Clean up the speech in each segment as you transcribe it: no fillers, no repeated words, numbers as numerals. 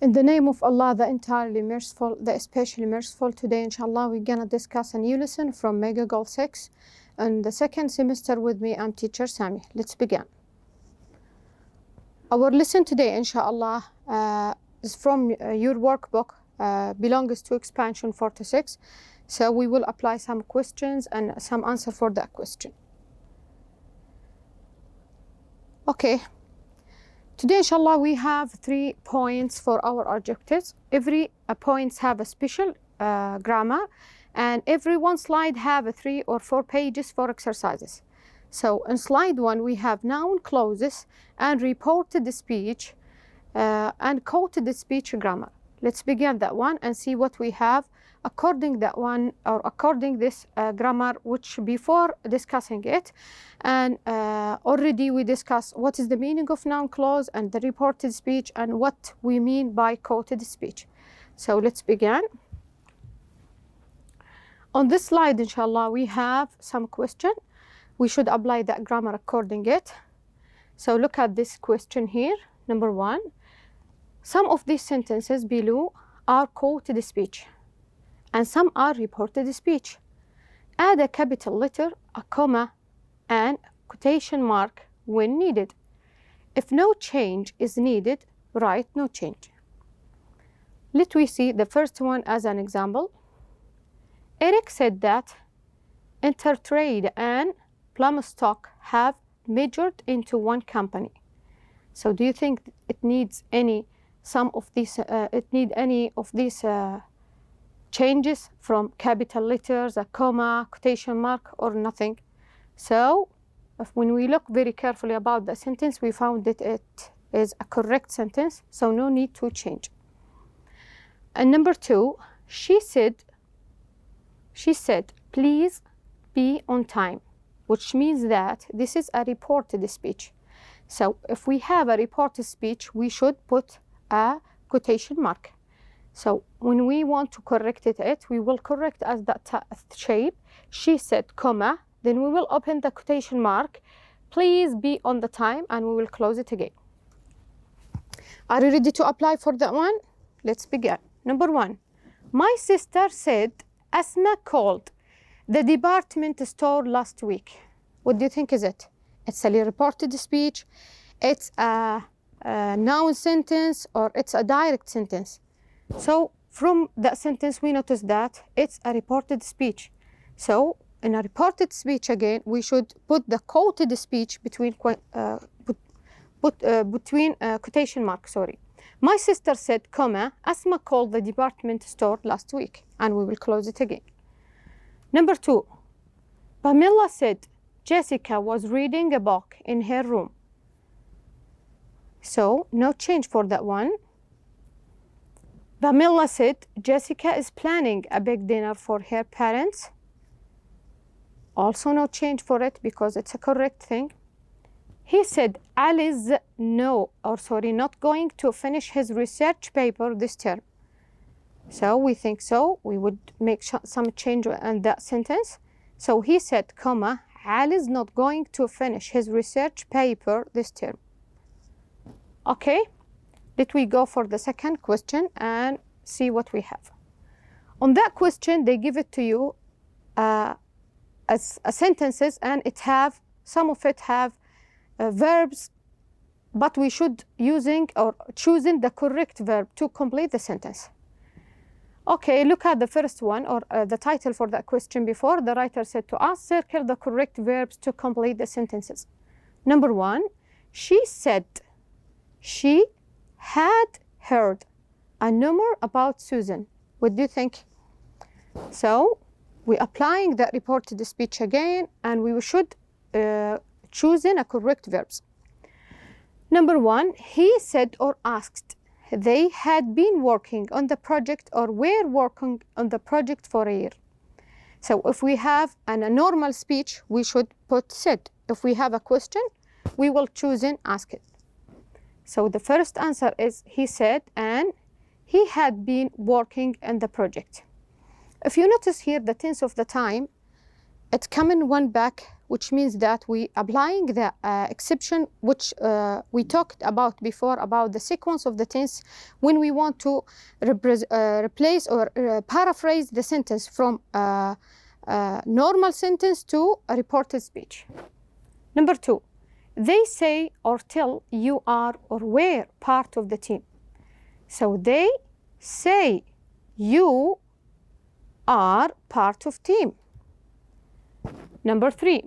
In the name of Allah, the entirely merciful, the especially merciful, today inshallah we're gonna discuss a new lesson from Mega Goal 6 and the second semester. With me, I'm teacher Sami. Let's begin. Our lesson today inshallah is from your workbook, belongs to expansion 46. So we will apply some questions and some answer for that question. Okay. Today, inshallah, we have 3 points for our objectives. Every points have a special grammar, and every one slide have 3 or 4 pages for exercises. So in slide 1, we have noun clauses and reported speech and quoted speech grammar. Let's begin that one and see what we have according that one, or according this grammar, which before discussing it, and already we discussed what is the meaning of noun clause and the reported speech and what we mean by quoted speech. So let's begin. On this slide, inshallah, we have some question. We should apply that grammar according it. So look at this question here. Number 1. Some of these sentences below are quoted speech, and some are reported speech. Add a capital letter, a comma, and quotation mark when needed. If no change is needed, write no change. Let we see the first one as an example. Eric said that Intertrade and Plumstock have merged into one company. So do you think it needs any of these changes from capital letters, a comma, quotation mark, or nothing? So when we look very carefully about the sentence, we found that it is a correct sentence, so no need to change. And number 2, she said, please be on time, which means that this is a reported speech. So if we have a reported speech, we should put a quotation mark. So when we want to correct it, we will correct as that shape. She said, comma, then we will open the quotation mark, please be on the time, and we will close it again. Are you ready to apply for that one? Let's begin. Number 1, my sister said Asma called the department store last week. What do you think is it? It's a reported speech, it's a noun sentence, or it's a direct sentence? So from that sentence, we notice that it's a reported speech. So in a reported speech, again, we should put the quoted speech between quotation marks. My sister said, comma, Asma called the department store last week, and we will close it again. Number 2, Pamela said Jessica was reading a book in her room. So no change for that one. Pamela said Jessica is planning a big dinner for her parents. Also no change for it because it's a correct thing. He said Ali's not going to finish his research paper this term. So we think so. We would make some change in that sentence. So he said, comma, Ali's not going to finish his research paper this term. Okay, let we go for the second question and see what we have. On that question, they give it to you as sentences, and some of it have verbs, but we should choosing the correct verb to complete the sentence. Okay, look at the first one, or the title for that question before. The writer said to us, circle the correct verbs to complete the sentences. Number 1, she said she had heard a rumor about Susan. What do you think? So we're applying that reported speech again, and we should choosing a correct verbs. Number 1, he said or asked. They had been working on the project or were working on the project for a year. So if we have a normal speech, we should put said. If we have a question, we will choose and ask it. So the first answer is he said, and he had been working on the project. If you notice here the tense of the time, it's coming one back, which means that we applying the exception which we talked about before about the sequence of the tense when we want to replace or paraphrase the sentence from normal sentence to a reported speech. Number 2, they say or tell you are or were part of the team. So they say you are part of team. Number 3,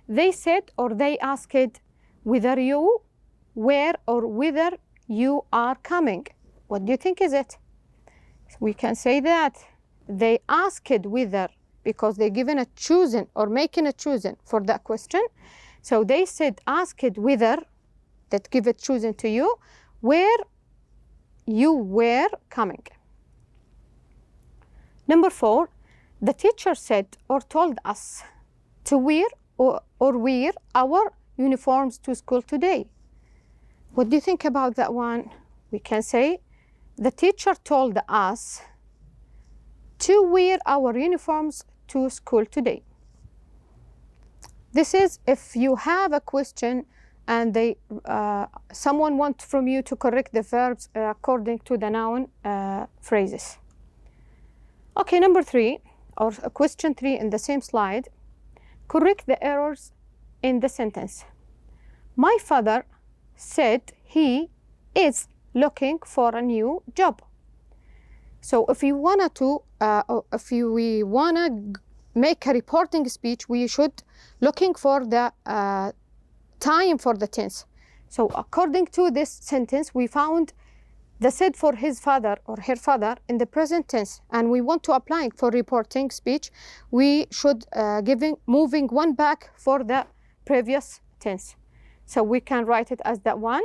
they said or they asked whether you were or whether you are coming. What do you think is it? We can say that they asked whether, because they're given a chosen or making a chosen for that question. So they said asked whether, that give it chosen to you, where you were coming. Number 4, the teacher said or told us to wear or wear our uniforms to school today. What do you think about that one? We can say the teacher told us to wear our uniforms to school today. This is if you have a question and someone wants from you to correct the verbs according to the noun phrases. Okay, number 3, or question 3 in the same slide. Correct the errors in the sentence. My father said he is looking for a new job. So if we wanna make a reporting speech, we should looking for the time for the tense. So according to this sentence, we found the said for his father or her father in the present tense, and we want to apply it for reporting speech, we should moving one back for the previous tense. So we can write it as that one.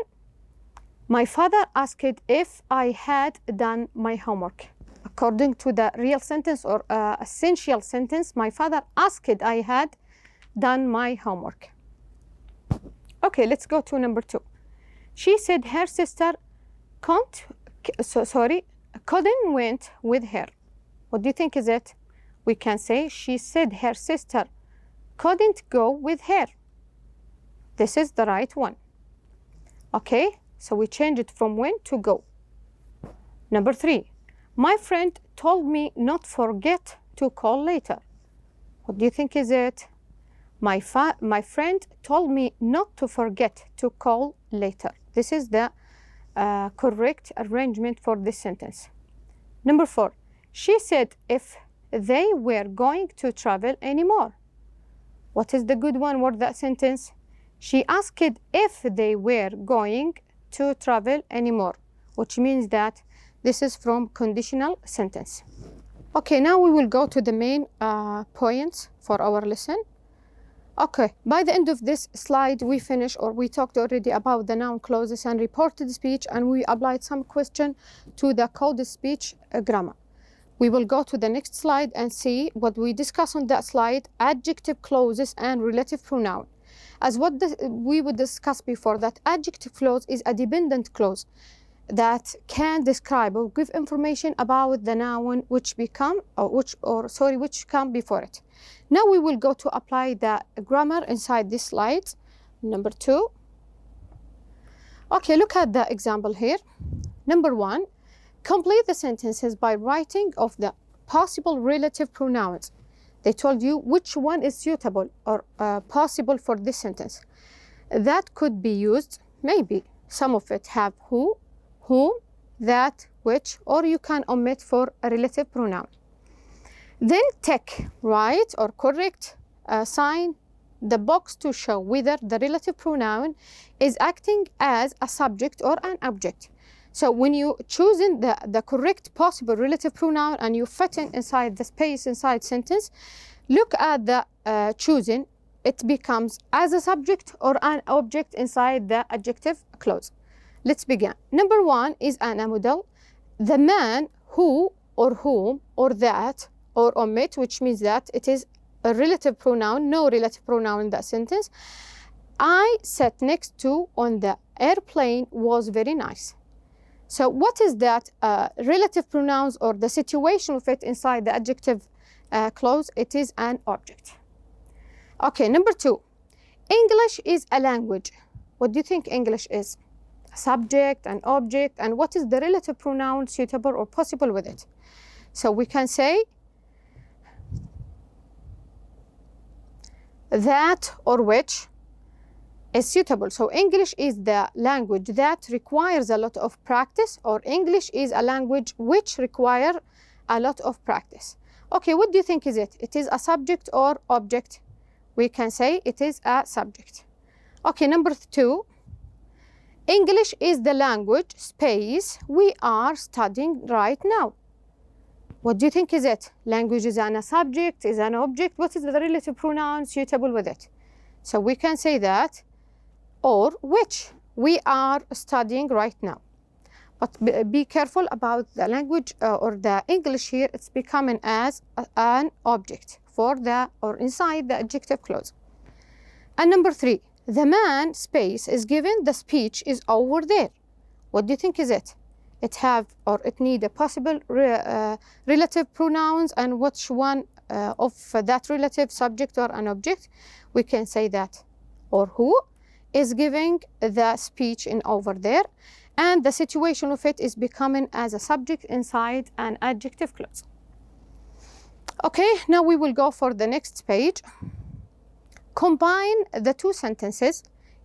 My father asked if I had done my homework. According to the real sentence or essential sentence, my father asked I had done my homework. Okay, let's go to number 2. She said her sister couldn't went with her. What do you think is it? We can say she said her sister couldn't go with her. This is the right one. Okay, so we change it from when to go. Number 3, my friend told me not forget to call later. What do you think is it? My friend told me not to forget to call later. This is the correct arrangement for this sentence. Number 4, she said if they were going to travel anymore. What is the good one for that sentence? She asked if they were going to travel anymore, which means that this is from conditional sentence. Okay, now we will go to the main points for our lesson. Okay, by the end of this slide, we finished or we talked already about the noun clauses and reported speech, and we applied some question to the coded speech grammar. We will go to the next slide and see what we discuss on that slide, adjective clauses and relative pronoun. As we would discuss before, that adjective clause is a dependent clause that can describe or give information about the noun which come before it. Now we will go to apply the grammar inside this slide, number 2. Okay, look at the example here. Number 1, complete the sentences by writing of the possible relative pronouns. They told you which one is suitable or possible for this sentence. That could be used, maybe some of it have who, whom, that, which, or you can omit for a relative pronoun. Then tick, right or correct, sign the box to show whether the relative pronoun is acting as a subject or an object. So when you choosing the correct possible relative pronoun and you fit in inside the space inside sentence, look at the choosing, it becomes as a subject or an object inside the adjective clause. Let's begin. Number 1 is an model. The man who or whom or that or omit, which means that it is a relative pronoun, no relative pronoun in that sentence. I sat next to on the airplane was very nice. So what is that relative pronouns or the situation of it inside the adjective clause? It is an object. Okay, number 2. English is a language. What do you think English is? A subject, an object, and what is the relative pronoun suitable or possible with it? So we can say that or which is suitable. So English is the language that requires a lot of practice, or English is a language which require a lot of practice. Okay, what do you think is it? It is a subject or object? We can say it is a subject. Okay, number 2. English is the language space we are studying right now. What do you think is it? Language is a subject, is an object. What is the relative pronoun suitable with it? So we can say that or which we are studying right now. But be careful about the language or the English here. It's becoming as an object for the or inside the adjective clause. And number 3, the man space is given, the speech is over there. What do you think is it? It have or it need a possible relative pronouns, and which one of that relative subject or an object? We can say that or who is giving the speech in over there, and the situation of it is becoming as a subject inside an adjective clause. Okay, now we will go for the next page. Combine the 2 sentences.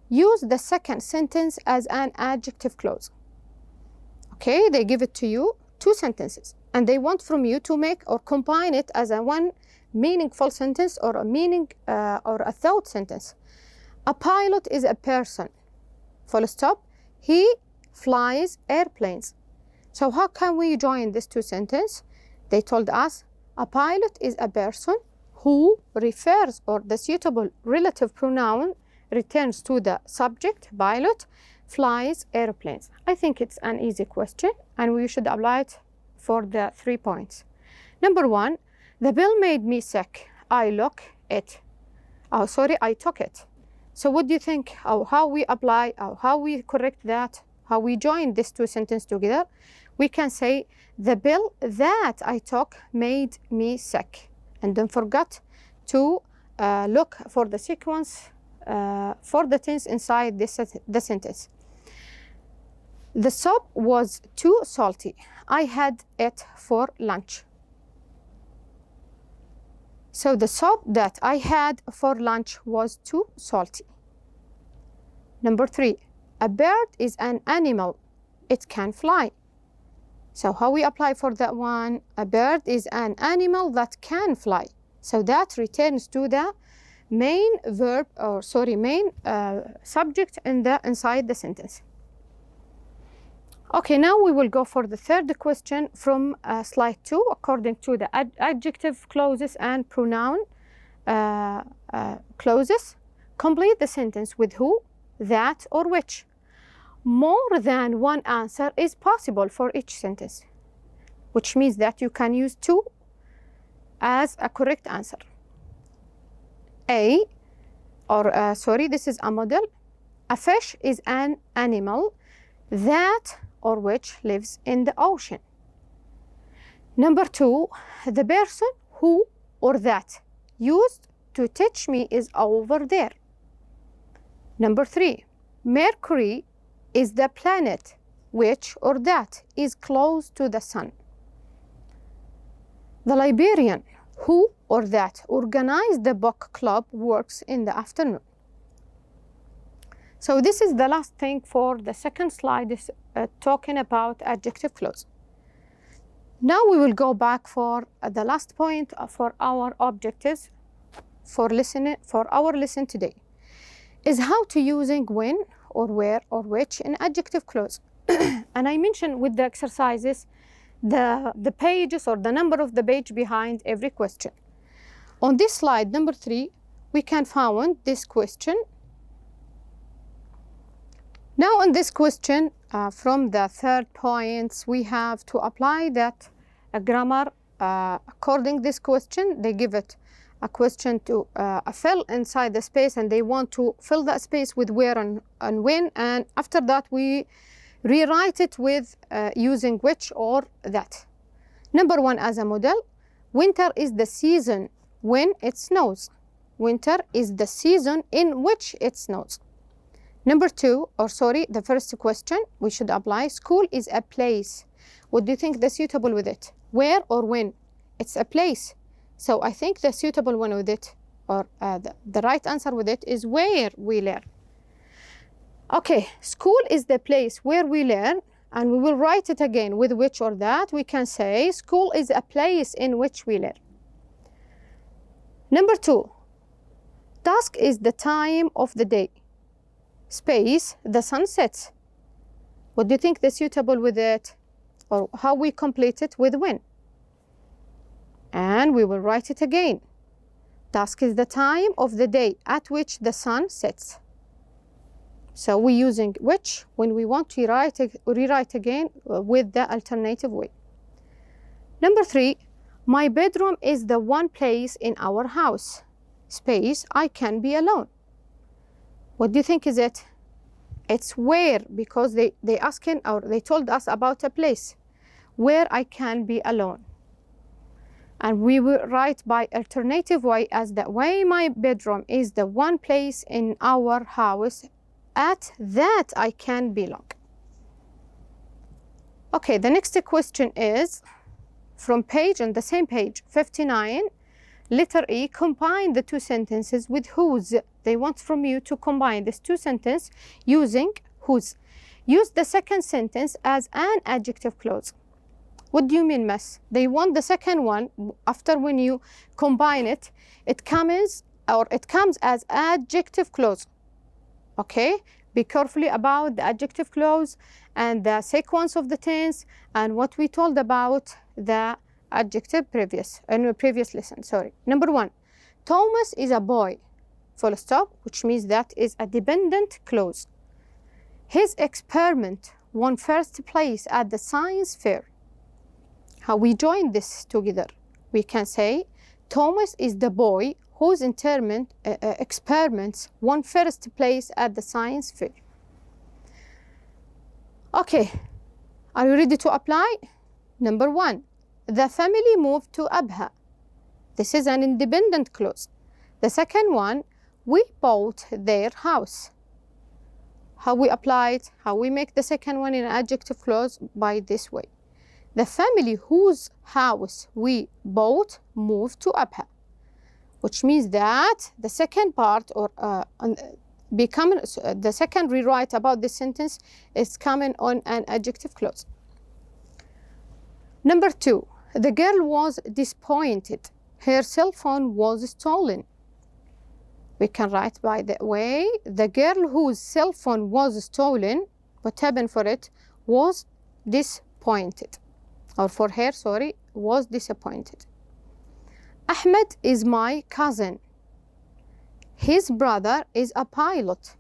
Use the second sentence as an adjective clause. Okay, they give it to you, 2 sentences, and they want from you to make or combine it as a one meaningful sentence or a meaning or a thought sentence. A pilot is a person, full stop. He flies airplanes. So how can we join these 2 sentences? They told us a pilot is a person who refers, or the suitable relative pronoun returns to the subject, pilot, flies airplanes. I think it's an easy question, and we should apply it for the 3 points. Number 1, the bill made me sick. I took it. So what do you think, how we apply, how we correct that, how we join these 2 sentences together? We can say the bill that I took made me sick. And don't forget to look for the sequence for the tense inside the sentence. The soup was too salty. I had it for lunch. So the soup that I had for lunch was too salty. Number 3, a bird is an animal. It can fly. So how we apply for that one? A bird is an animal that can fly. So that returns to the main verb, or main subject inside the sentence. Okay, now we will go for the 3rd question from slide 2. According to the adjective clauses and pronoun clauses, complete the sentence with who, that, or which. More than one answer is possible for each sentence, which means that you can use 2 as a correct answer. This is a model. A fish is an animal that or which lives in the ocean. Number 2, the person who or that used to teach me is over there. Number 3, Mercury is the planet which or that is close to the sun. The librarian who or that organized the book club works in the afternoon. So this is the last thing for the 2nd slide, is talking about adjective clause. Now we will go back for the last point for our objectives for our lesson today, is how to using when or where or which in adjective clause. And I mentioned with the exercises the pages or the number of the page behind every question. On this slide number 3, we can find this question. Now on this question, from the 3rd points, we have to apply that grammar according this question. They give it a question to fill inside the space, and they want to fill that space with where and when, and after that we rewrite it with using which or that. Number 1 as a model, winter is the season when it snows. winter is the season in which it snows. Number two, the first question, we should apply. School is a place. What do you think the suitable with it? Where or when? It's a place. So I think the suitable one with it, or the right answer with it, is where we learn. Okay, school is the place where we learn, and we will write it again with which or that. We can say school is a place in which we learn. Number two, dusk is the time of the day. Space, the sun sets. What do you think the suitable with it, or how we complete it with when? And we will write it again. Dusk is the time of the day at which the sun sets. So we're using which when we want to rewrite again with the alternative way. Number three, my bedroom is the one place in our house. Space, I can be alone. What do you think is it? It's where, because they told us about a place where I can be alone. And we will write by alternative way as the way my bedroom is the one place in our house at that I can belong. Okay, the next question is from on the same page, 59, letter E, combine the two sentences with whose. They want from you to combine these two sentences using whose. Use the second sentence as an adjective clause. What do you mean, Miss? They want the second one, after when you combine it, it comes as adjective clause. Okay? Be careful about the adjective clause and the sequence of the tense and what we told about the adjective in the previous lesson. Number one, Thomas is a boy, full stop, which means that is a dependent clause. His experiment won first place at the science fair. How we join this together? We can say Thomas is the boy whose experiments won first place at the science fair. Okay, are you ready to apply? Number one, the family moved to Abha. This is an independent clause. The second one, we bought their house. How we apply it? How we make the second one in an adjective clause? By this way. The family whose house we bought moved to Abha, which means that the second part the second rewrite about this sentence is coming on an adjective clause. Number two, the girl was disappointed. Her cell phone was stolen. We can write by the way, the girl whose cell phone was stolen, what happened for it, was disappointed. Or for her, was disappointed. Ahmed is my cousin. His brother is a pilot.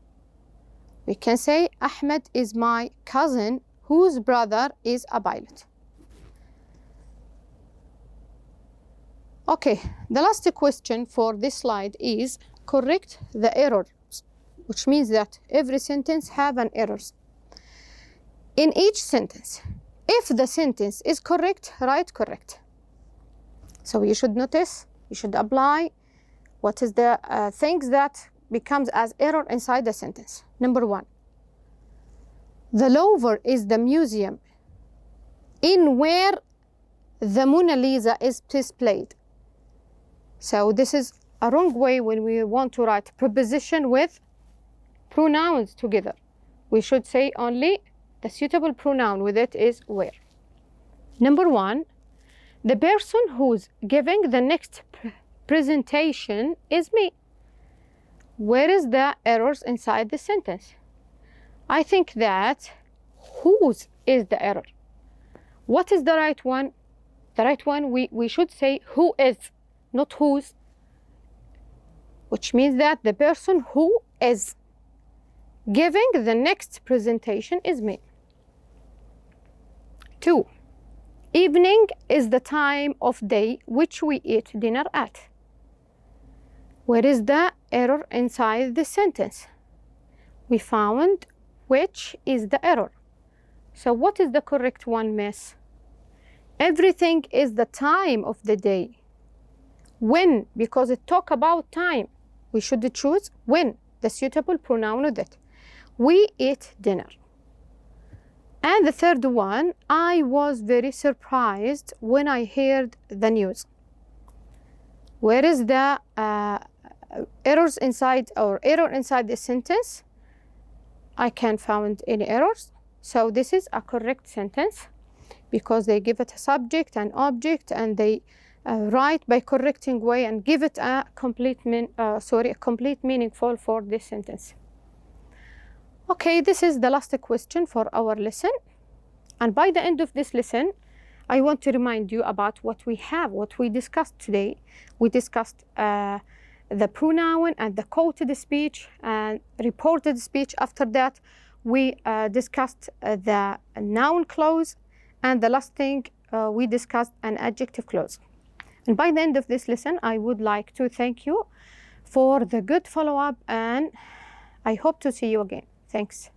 We can say Ahmed is my cousin whose brother is a pilot. Okay, the last question for this slide is correct the errors, which means that every sentence have an errors. In each sentence, if the sentence is correct, write correct. So you should notice, you should apply what is the things that becomes as error inside the sentence. Number one, the Louvre is the museum in where the Mona Lisa is displayed. So this is a wrong way when we want to write preposition with pronouns together. We should say only the suitable pronoun with it is where. Number one, the person who's giving the next presentation is me. Where is the errors inside the sentence? I think that whose is the error. What is the right one? The right one, we should say who is, not whose, which means that the person who is giving the next presentation is me. 2. Evening is the time of day which we eat dinner at. Where is the error inside the sentence? We found which is the error. So what is the correct one, miss? Everything is the time of the day. When? Because it talk about time. We should choose when, the suitable pronoun with it. We ate dinner. And the third one, I was very surprised when I heard the news. Where is the error inside the sentence? I can't find any errors. So this is a correct sentence because they give it a subject and object, and they write by correcting way and give it a complete meaningful for this sentence. Okay, this is the last question for our lesson. And by the end of this lesson, I want to remind you about what we discussed today. We discussed the pronoun and the quoted speech and reported speech. After that, we discussed the noun clause, and the last thing we discussed an adjective clause. And by the end of this lesson, I would like to thank you for the good follow-up, and I hope to see you again. Thanks.